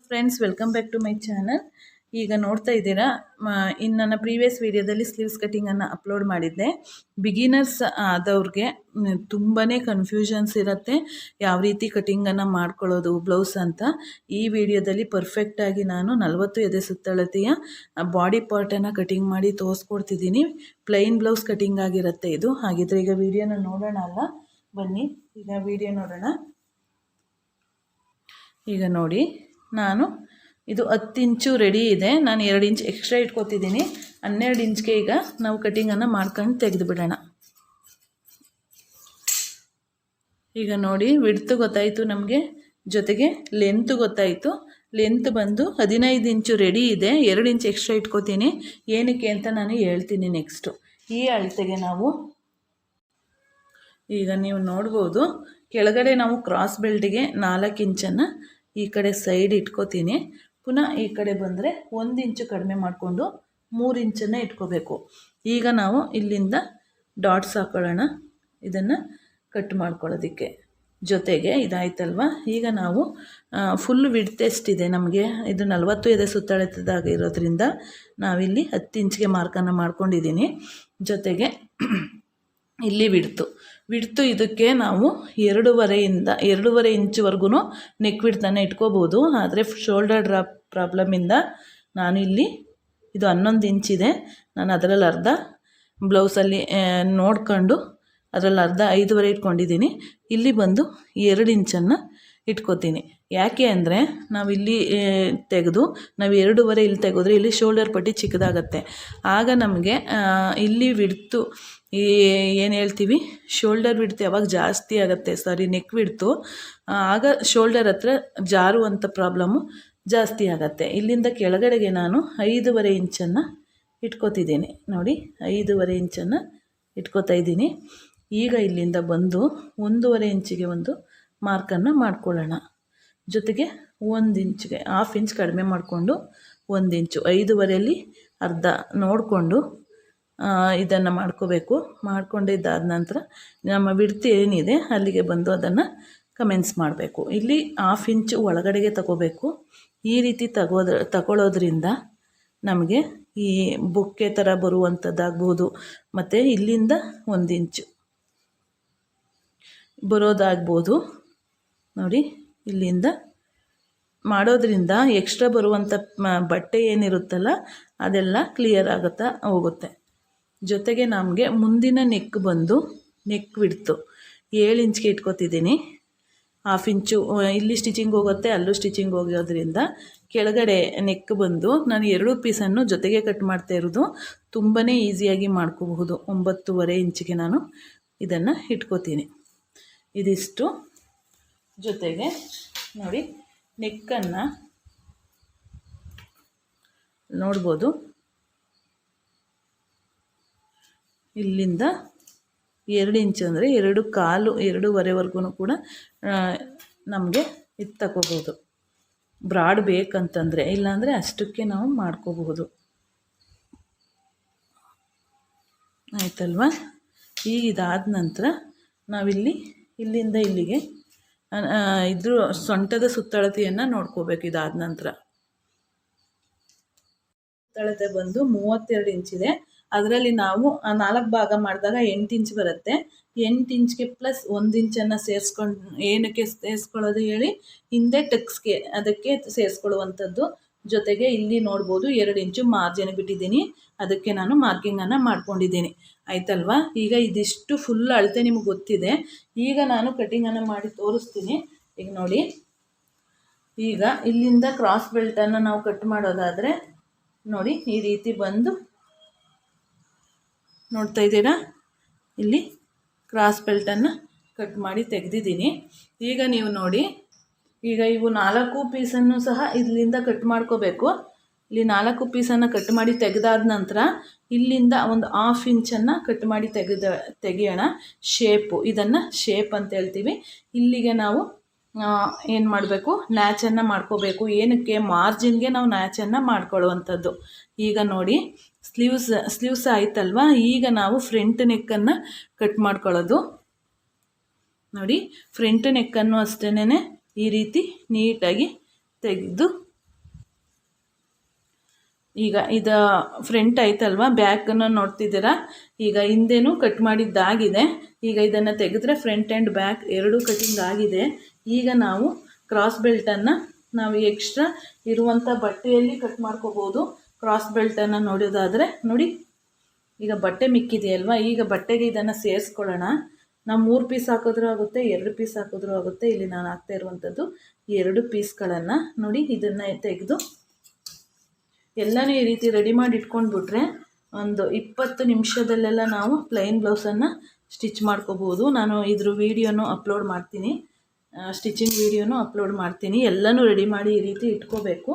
Friends, welcome back to my channel. ಈಗ ನೋಡ್ತಾ ಇದ್ದೀರಾ, ಇನ್ನು ನನ್ನ ಪ್ರೀವಿಯಸ್ ವೀಡಿಯೋದಲ್ಲಿ ಸ್ಲೀವ್ಸ್ ಕಟ್ಟಿಂಗನ್ನು ಅಪ್ಲೋಡ್ ಮಾಡಿದ್ದೆ. ಬಿಗಿನರ್ಸ್ ಆದವ್ರಿಗೆ ತುಂಬಾ ಕನ್ಫ್ಯೂಷನ್ಸ್ ಇರುತ್ತೆ, ಯಾವ ರೀತಿ ಕಟ್ಟಿಂಗನ್ನು ಮಾಡ್ಕೊಳ್ಳೋದು ಬ್ಲೌಸ್ ಅಂತ. ಈ ವಿಡಿಯೋದಲ್ಲಿ ಪರ್ಫೆಕ್ಟಾಗಿ ನಾನು 40 ಎದೆ ಸುತ್ತಳತೆಯ ಬಾಡಿ ಪಾರ್ಟನ್ನು ಕಟಿಂಗ್ ಮಾಡಿ ತೋರಿಸ್ಕೊಡ್ತಿದ್ದೀನಿ. ಪ್ಲೈನ್ ಬ್ಲೌಸ್ ಕಟಿಂಗ್ ಆಗಿರುತ್ತೆ ಇದು. ಹಾಗಿದ್ರೆ ಈಗ ವಿಡಿಯೋನ ನೋಡೋಣ ಅಲ್ಲ, ಬನ್ನಿ ಈಗ ವಿಡಿಯೋ ನೋಡೋಣ. ಈಗ ನೋಡಿ, ನಾನು ಇದು 10 ಇಂಚು ರೆಡಿ ಇದೆ. ನಾನು 2 ಇಂಚ್ ಎಕ್ಸ್ಟ್ರಾ ಇಟ್ಕೊತಿದ್ದೀನಿ. 12 ಇಂಚ್ಗೆ ಈಗ ನಾವು ಕಟಿಂಗನ್ನು ಮಾಡ್ಕೊಂಡು ತೆಗೆದು ಬಿಡೋಣ. ಈಗ ನೋಡಿ, ವಿಡ್ತ್ ಗೊತ್ತಾಯಿತು ನಮಗೆ, ಜೊತೆಗೆ ಲೆಂತ್ ಗೊತ್ತಾಯಿತು. ಲೆಂತ್ ಬಂದು 15 ಇಂಚು ರೆಡಿ ಇದೆ. 2 ಇಂಚ್ ಎಕ್ಸ್ಟ್ರಾ ಇಟ್ಕೊತೀನಿ. ಏನಕ್ಕೆ ಅಂತ ನಾನು ಹೇಳ್ತೀನಿ ನೆಕ್ಸ್ಟು. ಈ ಅಳತೆಗೆ ನಾವು ಈಗ ನೀವು ನೋಡ್ಬೋದು, ಕೆಳಗಡೆ ನಾವು ಕ್ರಾಸ್ ಬೆಲ್ಟಿಗೆ 4 ಇಂಚನ್ನು ಈ ಕಡೆ ಸೈಡ್ ಇಟ್ಕೋತೀನಿ. ಪುನಃ ಈ ಕಡೆ ಬಂದರೆ 1 ಇಂಚು ಕಡಿಮೆ ಮಾಡಿಕೊಂಡು 3 ಇಂಚನ್ನು ಇಟ್ಕೋಬೇಕು. ಈಗ ನಾವು ಇಲ್ಲಿಂದ ಡಾಟ್ಸ್ ಹಾಕೊಳ್ಳೋಣ, ಇದನ್ನು ಕಟ್ ಮಾಡ್ಕೊಳ್ಳೋದಕ್ಕೆ. ಜೊತೆಗೆ ಇದಾಯ್ತಲ್ವ, ಈಗ ನಾವು ಫುಲ್ ವಿಡ್ತ್ ಎಷ್ಟಿದೆ ನಮಗೆ, ಇದು 40 ಎದೆ ಸುತ್ತಳತೆದಾಗಿರೋದ್ರಿಂದ ನಾವಿಲ್ಲಿ 10 ಇಂಚ್ಗೆ ಮಾರ್ಕನ್ನು ಮಾಡ್ಕೊಂಡಿದ್ದೀನಿ. ಜೊತೆಗೆ ಇಲ್ಲಿ ವಿಡ್ತು ಇದಕ್ಕೆ ನಾವು 2.5 ಇಂಚ್ವರೆಗೂ ನೆಕ್ ವಿಡ್ತನ್ನು ಇಟ್ಕೋಬೋದು. ಆದರೆ ಶೋಲ್ಡರ್ ಡ್ರಾಪ್ ಪ್ರಾಬ್ಲಮಿಂದ ನಾನು ಇಲ್ಲಿ, ಇದು 11 ಇಂಚಿದೆ, ನಾನು ಅದರಲ್ಲಿ ಅರ್ಧ ಬ್ಲೌಸಲ್ಲಿ ನೋಡ್ಕೊಂಡು ಅದರಲ್ಲಿ ಅರ್ಧ 5.5 ಇಟ್ಕೊಂಡಿದ್ದೀನಿ. ಇಲ್ಲಿ ಬಂದು 2 ಇಂಚನ್ನು ಇಟ್ಕೋತೀನಿ. ಯಾಕೆ ಅಂದರೆ ನಾವಿಲ್ಲಿ ತೆಗೆದು ನಾವು 2.5 ಇಲ್ಲಿ ತೆಗೆದ್ರೆ ಇಲ್ಲಿ ಶೋಲ್ಡರ್ ಪಟ್ಟಿ ಚಿಕ್ಕದಾಗತ್ತೆ. ಆಗ ನಮಗೆ ಇಲ್ಲಿ ವಿಡ್ತು ಏನು ಹೇಳ್ತೀವಿ, ಶೋಲ್ಡರ್ ವಿಡ್ತು ಯಾವಾಗ ಜಾಸ್ತಿ ಆಗುತ್ತೆ, ನೆಕ್ ವಿಡ್ತು, ಆಗ ಶೋಲ್ಡರ್ ಹತ್ರ ಜಾರುವಂಥ ಪ್ರಾಬ್ಲಮ್ಮು ಜಾಸ್ತಿ ಆಗುತ್ತೆ. ಇಲ್ಲಿಂದ ಕೆಳಗಡೆಗೆ ನಾನು 5.5 ಇಂಚನ್ನು ಇಟ್ಕೋತಿದ್ದೀನಿ. ನೋಡಿ, 5.5 ಇಂಚನ್ನು ಇಟ್ಕೋತಾ ಇದ್ದೀನಿ. ಈಗ ಇಲ್ಲಿಂದ ಬಂದು 1.5 ಇಂಚಿಗೆ ಒಂದು ಮಾರ್ಕನ್ನು ಮಾಡ್ಕೊಳ್ಳೋಣ. ಜೊತೆಗೆ 1 ಇಂಚಿಗೆ 1/2 ಇಂಚ್ ಕಡಿಮೆ ಮಾಡಿಕೊಂಡು 1 ಇಂಚು 5.5ಯಲ್ಲಿ ಅರ್ಧ ನೋಡಿಕೊಂಡು ಇದನ್ನು ಮಾಡ್ಕೋಬೇಕು. ಮಾಡ್ಕೊಂಡಿದ್ದಾದ ನಂತರ ನಮ್ಮ ವಿಡ್ತ್ ಏನಿದೆ ಅಲ್ಲಿಗೆ ಬಂದು ಅದನ್ನು ಕಮೆನ್ಸ್ ಮಾಡಬೇಕು. ಇಲ್ಲಿ 1/2 ಇಂಚು ಒಳಗಡೆಗೆ ತಗೋಬೇಕು. ಈ ರೀತಿ ತಗೊಳ್ಳೋದ್ರಿಂದ ನಮಗೆ ಈ ಬೊಕ್ಕೆ ಥರ ಬರುವಂಥದ್ದಾಗ್ಬೋದು, ಮತ್ತು ಇಲ್ಲಿಂದ 1 ಇಂಚು ಬರೋದಾಗ್ಬೋದು. ನೋಡಿ, ಇಲ್ಲಿಂದ ಮಾಡೋದ್ರಿಂದ ಎಕ್ಸ್ಟ್ರಾ ಬರುವಂಥ ಬಟ್ಟೆ ಏನಿರುತ್ತಲ್ಲ ಅದೆಲ್ಲ ಕ್ಲಿಯರ್ ಆಗುತ್ತಾ ಹೋಗುತ್ತೆ. ಜೊತೆಗೆ ನಮಗೆ ಮುಂದಿನ ನೆಕ್ ಬಂದು ನೆಕ್ ವಿಡ್ತು 7 ಇಂಚ್ಗೆ ಇಟ್ಕೊತಿದ್ದೀನಿ. 1/2 ಇಂಚು ಇಲ್ಲಿ ಸ್ಟಿಚಿಂಗ್ ಹೋಗುತ್ತೆ, ಅಲ್ಲೂ ಸ್ಟಿಚಿಂಗ್ ಹೋಗೋದ್ರಿಂದ ಕೆಳಗಡೆ ನೆಕ್ ಬಂದು ನಾನು 2 ಪೀಸನ್ನು ಜೊತೆಗೆ ಕಟ್ ಮಾಡ್ತಾ ಇರೋದು. ತುಂಬಾ ಈಸಿಯಾಗಿ ಮಾಡ್ಕೋಬಹುದು. 9.5 ಇಂಚಿಗೆ ನಾನು ಇದನ್ನು ಇಟ್ಕೋತೀನಿ. ಇದಿಷ್ಟು. ಜೊತೆಗೆ ನೋಡಿ, ನೆಕ್ಕನ್ನು ನೋಡ್ಬೋದು, ಇಲ್ಲಿಂದ 2 ಇಂಚು ಅಂದರೆ 2.25 2.5ವರೆಗೂ ಕೂಡ ನಮಗೆ ಇದು ತಗೋಬೋದು. ಬ್ರಾಡ್ ಬೇಕಂತಂದರೆ, ಇಲ್ಲಾಂದರೆ ಅಷ್ಟಕ್ಕೆ ನಾವು ಮಾಡ್ಕೋಬಹುದು. ಆಯ್ತಲ್ವ? ಈಗ ಇದಾದ ನಂತರ ನಾವಿಲ್ಲಿ ಇಲ್ಲಿಂದ ಇಲ್ಲಿಗೆ ಇದ್ರ ಸೊಂಟದ ಸುತ್ತಳತೆಯನ್ನು ನೋಡ್ಕೋಬೇಕು. ಇದಾದ ನಂತರ ಸುತ್ತಳತೆ ಬಂದು 32 ಇಂಚಿದೆ. ಅದರಲ್ಲಿ ನಾವು 4 ಭಾಗ ಮಾಡಿದಾಗ 8 ಇಂಚ್ ಬರುತ್ತೆ. 8 ಇಂಚ್ಗೆ ಪ್ಲಸ್ 1 ಇಂಚನ್ನು ಸೇರಿಸ್ಕೊಂಡು, ಏನಕ್ಕೆ ಸೇರಿಸ್ಕೊಳ್ಳೋದು ಹೇಳಿ, ಹಿಂದೆ ಟಕ್ಸ್ಗೆ ಅದಕ್ಕೆ ಸೇರಿಸ್ಕೊಳ್ಳುವಂಥದ್ದು. ಜೊತೆಗೆ ಇಲ್ಲಿ ನೋಡ್ಬೋದು 2 ಇಂಚು ಮಾರ್ಜಿನ್ ಬಿಟ್ಟಿದ್ದೀನಿ, ಅದಕ್ಕೆ ನಾನು ಮಾರ್ಕಿಂಗನ್ನು ಮಾಡ್ಕೊಂಡಿದ್ದೀನಿ. ಆಯ್ತಲ್ವಾ? ಈಗ ಇದಿಷ್ಟು ಫುಲ್ ಅಳತೆ ನಿಮಗೆ ಗೊತ್ತಿದೆ. ಈಗ ನಾನು ಕಟಿಂಗನ್ನು ಮಾಡಿ ತೋರಿಸ್ತೀನಿ. ಈಗ ನೋಡಿ, ಈಗ ಇಲ್ಲಿಂದ ಕ್ರಾಸ್ ಬೆಲ್ಟನ್ನು ನಾವು ಕಟ್ ಮಾಡೋದಾದರೆ ನೋಡಿ, ಈ ರೀತಿ ಬಂದು ನೋಡ್ತಾ ಇದ್ದೀರಾ, ಇಲ್ಲಿ ಕ್ರಾಸ್ ಬೆಲ್ಟನ್ನು ಕಟ್ ಮಾಡಿ ತೆಗೆದಿದ್ದೀನಿ. ಈಗ ನೀವು ನೋಡಿ, ಈಗ ಇವು 4 ಪೀಸನ್ನು ಸಹ ಇಲ್ಲಿಂದ ಕಟ್ ಮಾಡ್ಕೋಬೇಕು. ಇಲ್ಲಿ 4 ಪೀಸನ್ನು ಕಟ್ ಮಾಡಿ ತೆಗೆದಾದ ನಂತರ ಇಲ್ಲಿಂದ ಒಂದು 1/2 ಇಂಚನ್ನು ಕಟ್ ಮಾಡಿ ತೆಗೆಯೋಣ. ಶೇಪು, ಇದನ್ನು ಶೇಪ್ ಅಂತ ಹೇಳ್ತೀವಿ. ಇಲ್ಲಿಗೆ ನಾವು ಏನು ಮಾಡಬೇಕು, ನ್ಯಾಚನ್ನು ಮಾಡ್ಕೋಬೇಕು. ಏನಕ್ಕೆ, ಮಾರ್ಜಿನ್ಗೆ ನಾವು ನ್ಯಾಚನ್ನು ಮಾಡ್ಕೊಳ್ಳುವಂಥದ್ದು. ಈಗ ನೋಡಿ, ಸ್ಲೀವ್ಸ್ ಆಯ್ತಲ್ವ? ಈಗ ನಾವು ಫ್ರಂಟ್ ನೆಕ್ಕನ್ನು ಕಟ್ ಮಾಡ್ಕೊಳ್ಳೋದು. ನೋಡಿ, ಫ್ರಂಟ್ ನೆಕ್ಕನ್ನು ಅಷ್ಟೇನೆ ಈ ರೀತಿ ನೀಟಾಗಿ ತೆಗೆದು ಈಗ ಇದು ಫ್ರಂಟ್ ಆಯ್ತಲ್ವ, ಬ್ಯಾಕನ್ನು ನೋಡ್ತಿದ್ದೀರಾ. ಈಗ ಹಿಂದೆನೂ ಕಟ್ ಮಾಡಿದ್ದಾಗಿದೆ. ಈಗ ಇದನ್ನು ತೆಗೆದ್ರೆ ಫ್ರಂಟ್ ಆ್ಯಂಡ್ ಬ್ಯಾಕ್ ಎರಡೂ ಕಟಿಂಗ್ ಆಗಿದೆ. ಈಗ ನಾವು ಕ್ರಾಸ್ ಬೆಲ್ಟನ್ನು ನಾವು ಎಕ್ಸ್ಟ್ರಾ ಇರುವಂಥ ಬಟ್ಟೆಯಲ್ಲಿ ಕಟ್ ಮಾಡ್ಕೋಬೋದು. ಕ್ರಾಸ್ ಬೆಲ್ಟನ್ನು ನೋಡೋದಾದರೆ ನೋಡಿ, ಈಗ ಬಟ್ಟೆ ಮಿಕ್ಕಿದೆಯಲ್ವ, ಈಗ ಬಟ್ಟೆಗೆ ಇದನ್ನು ಸೇರಿಸ್ಕೊಳ್ಳೋಣ. ನಾವು 3 ಪೀಸ್ ಹಾಕಿದ್ರೂ ಆಗುತ್ತೆ, 2 ಪೀಸ್ ಹಾಕಿದ್ರೂ ಆಗುತ್ತೆ. ಇಲ್ಲಿ ನಾನು ಹಾಕ್ತಾ ಇರುವಂಥದ್ದು 2 ಪೀಸ್ಗಳನ್ನು ನೋಡಿ. ಇದನ್ನು ತೆಗೆದು ಎಲ್ಲನೂ ಈ ರೀತಿ ರೆಡಿ ಮಾಡಿ ಇಟ್ಕೊಂಡ್ಬಿಟ್ರೆ ಒಂದು 20 ನಿಮಿಷದಲ್ಲೆಲ್ಲ ನಾವು ಪ್ಲೈನ್ ಬ್ಲೌಸನ್ನು ಸ್ಟಿಚ್ ಮಾಡ್ಕೋಬೋದು. ನಾನು ಇದ್ರ ವೀಡಿಯೋನು ಅಪ್ಲೋಡ್ ಮಾಡ್ತೀನಿ, ಸ್ಟಿಚಿಂಗ್ ವೀಡಿಯೋನು ಅಪ್ಲೋಡ್ ಮಾಡ್ತೀನಿ. ಎಲ್ಲನೂ ರೆಡಿ ಮಾಡಿ ಈ ರೀತಿ ಇಟ್ಕೋಬೇಕು.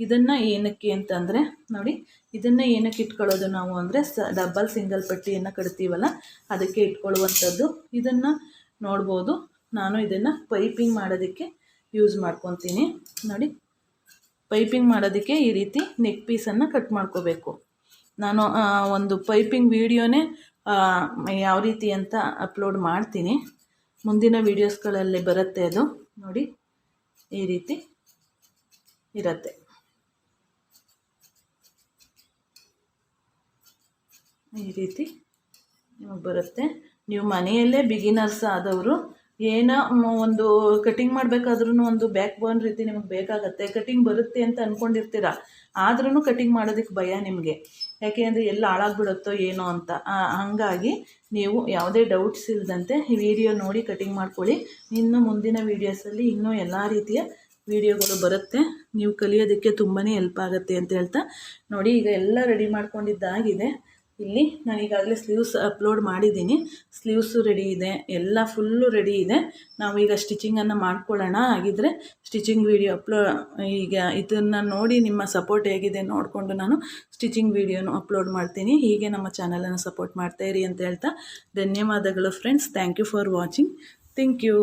ಇದನ್ನು ಏನಕ್ಕೆ ಅಂತಂದರೆ ನೋಡಿ, ಇದನ್ನು ಏನಕ್ಕೆ ಇಟ್ಕೊಳ್ಳೋದು ನಾವು ಅಂದರೆ ಡಬಲ್ ಸಿಂಗಲ್ ಪಟ್ಟಿಯನ್ನು ಕಟ್ತೀವಲ್ಲ ಅದಕ್ಕೆ ಇಟ್ಕೊಳ್ಳುವಂಥದ್ದು. ಇದನ್ನು ನೋಡ್ಬೋದು, ನಾನು ಇದನ್ನು ಪೈಪಿಂಗ್ ಮಾಡೋದಕ್ಕೆ ಯೂಸ್ ಮಾಡ್ಕೊತೀನಿ. ನೋಡಿ, ಪೈಪಿಂಗ್ ಮಾಡೋದಕ್ಕೆ ಈ ರೀತಿ ನೆಕ್ ಪೀಸನ್ನು ಕಟ್ ಮಾಡ್ಕೋಬೇಕು. ನಾನು ಒಂದು ಪೈಪಿಂಗ್ ವೀಡಿಯೋನೇ ಯಾವ ರೀತಿ ಅಂತ ಅಪ್ಲೋಡ್ ಮಾಡ್ತೀನಿ, ಮುಂದಿನ ವೀಡಿಯೋಸ್ಗಳಲ್ಲಿ ಬರುತ್ತೆ ಅದು. ನೋಡಿ, ಈ ರೀತಿ ಇರುತ್ತೆ. ಈ ರೀತಿ ನಿಮಗೆ ಬರುತ್ತೆ. ನೀವು ಮನೆಯಲ್ಲೇ ಬಿಗಿನರ್ಸ್ ಆದವರು ಏನೋ ಒಂದು ಕಟಿಂಗ್ ಮಾಡಬೇಕಾದ್ರೂ ಒಂದು ಬ್ಯಾಕ್ ಬೋನ್ ರೀತಿ ನಿಮಗೆ ಬೇಕಾಗತ್ತೆ. ಕಟಿಂಗ್ ಬರುತ್ತೆ ಅಂತ ಅಂದ್ಕೊಂಡಿರ್ತೀರ, ಆದ್ರೂ ಕಟಿಂಗ್ ಮಾಡೋದಕ್ಕೆ ಭಯ ನಿಮಗೆ. ಯಾಕೆ ಅಂದರೆ ಎಲ್ಲ ಹಾಳಾಗ್ಬಿಡುತ್ತೋ ಏನೋ ಅಂತ. ಹಾಗಾಗಿ ನೀವು ಯಾವುದೇ ಡೌಟ್ಸ್ ಇಲ್ಲದಂತೆ ಈ ವಿಡಿಯೋ ನೋಡಿ ಕಟಿಂಗ್ ಮಾಡ್ಕೊಳ್ಳಿ. ಇನ್ನು ಮುಂದಿನ ವೀಡಿಯೋಸಲ್ಲಿ ಇನ್ನೂ ಎಲ್ಲ ರೀತಿಯ ವಿಡಿಯೋಗಳು ಬರುತ್ತೆ. ನೀವು ಕಲಿಯೋದಕ್ಕೆ ತುಂಬಾ ಹೆಲ್ಪ್ ಆಗುತ್ತೆ ಅಂತ ಹೇಳ್ತಾ ನೋಡಿ, ಈಗ ಎಲ್ಲ ರೆಡಿ ಮಾಡ್ಕೊಂಡಿದ್ದಾಗಿದೆ. ಇಲ್ಲಿ ನಾನು ಈಗಾಗಲೇ ಸ್ಲೀವ್ಸ್ ಅಪ್ಲೋಡ್ ಮಾಡಿದ್ದೀನಿ. ಸ್ಲೀವ್ಸು ರೆಡಿ ಇದೆ, ಎಲ್ಲ ಫುಲ್ಲು ರೆಡಿ ಇದೆ. ನಾವೀಗ ಸ್ಟಿಚಿಂಗನ್ನು ಮಾಡ್ಕೊಳ್ಳೋಣ. ಹಾಗಿದ್ರೆ ಸ್ಟಿಚಿಂಗ್ ವೀಡಿಯೋ ಈಗ ಇದನ್ನು ನೋಡಿ ನಿಮ್ಮ ಸಪೋರ್ಟ್ ಹೇಗಿದೆ ನೋಡಿಕೊಂಡು ನಾನು ಸ್ಟಿಚಿಂಗ್ ವೀಡಿಯೋನು ಅಪ್ಲೋಡ್ ಮಾಡ್ತೀನಿ. ಹೀಗೆ ನಮ್ಮ ಚಾನಲನ್ನು ಸಪೋರ್ಟ್ ಮಾಡ್ತಾಯಿರಿ ಅಂತ ಹೇಳ್ತಾ ಧನ್ಯವಾದಗಳು friends. Thank you for watching. Thank you.